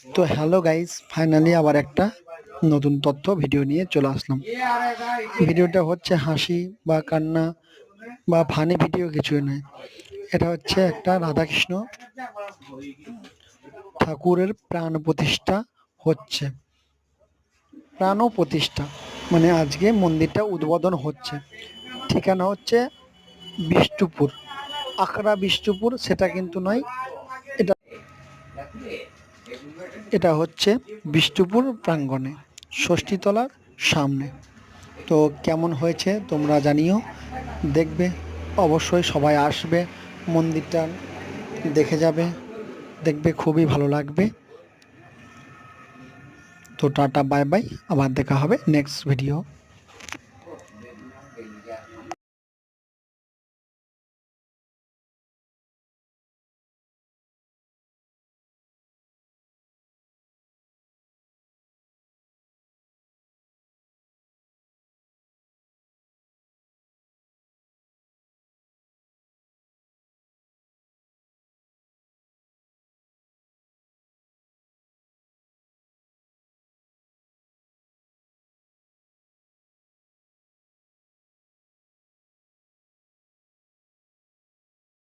তো hello guys, finally আবার একটা নতুন তথ্য ভিডিও নিয়ে চলে আসলাম। ভিডিওটা হচ্ছে হাসি বা কান্না বা ফানি ভিডিও কিছুই নয়। এটা হচ্ছে একটা রাধাকৃষ্ণ ঠাকুরের প্রাণ প্রতিষ্ঠা হচ্ছে। প্রাণ প্রতিষ্ঠা মানে আজকে মন্দিরটা উদ্বোধন হচ্ছে। ঠিকানা হচ্ছে বিষ্ণুপুর, আখড়া বিষ্ণুপুর, সেটা কিন্তু নয়। এটা এটা হচ্ছে বিষ্ণুপুর প্রাঙ্গণে, ষষ্ঠীতলার সামনে। তো কেমন হয়েছে তোমরা জানিও, দেখবে অবশ্যই সবাই আসবে, মন্দিরটা দেখে যাবে, দেখবে খুবই ভালো লাগবে। তো টাটা বাই বাই, আবার দেখা হবে নেক্সট ভিডিও।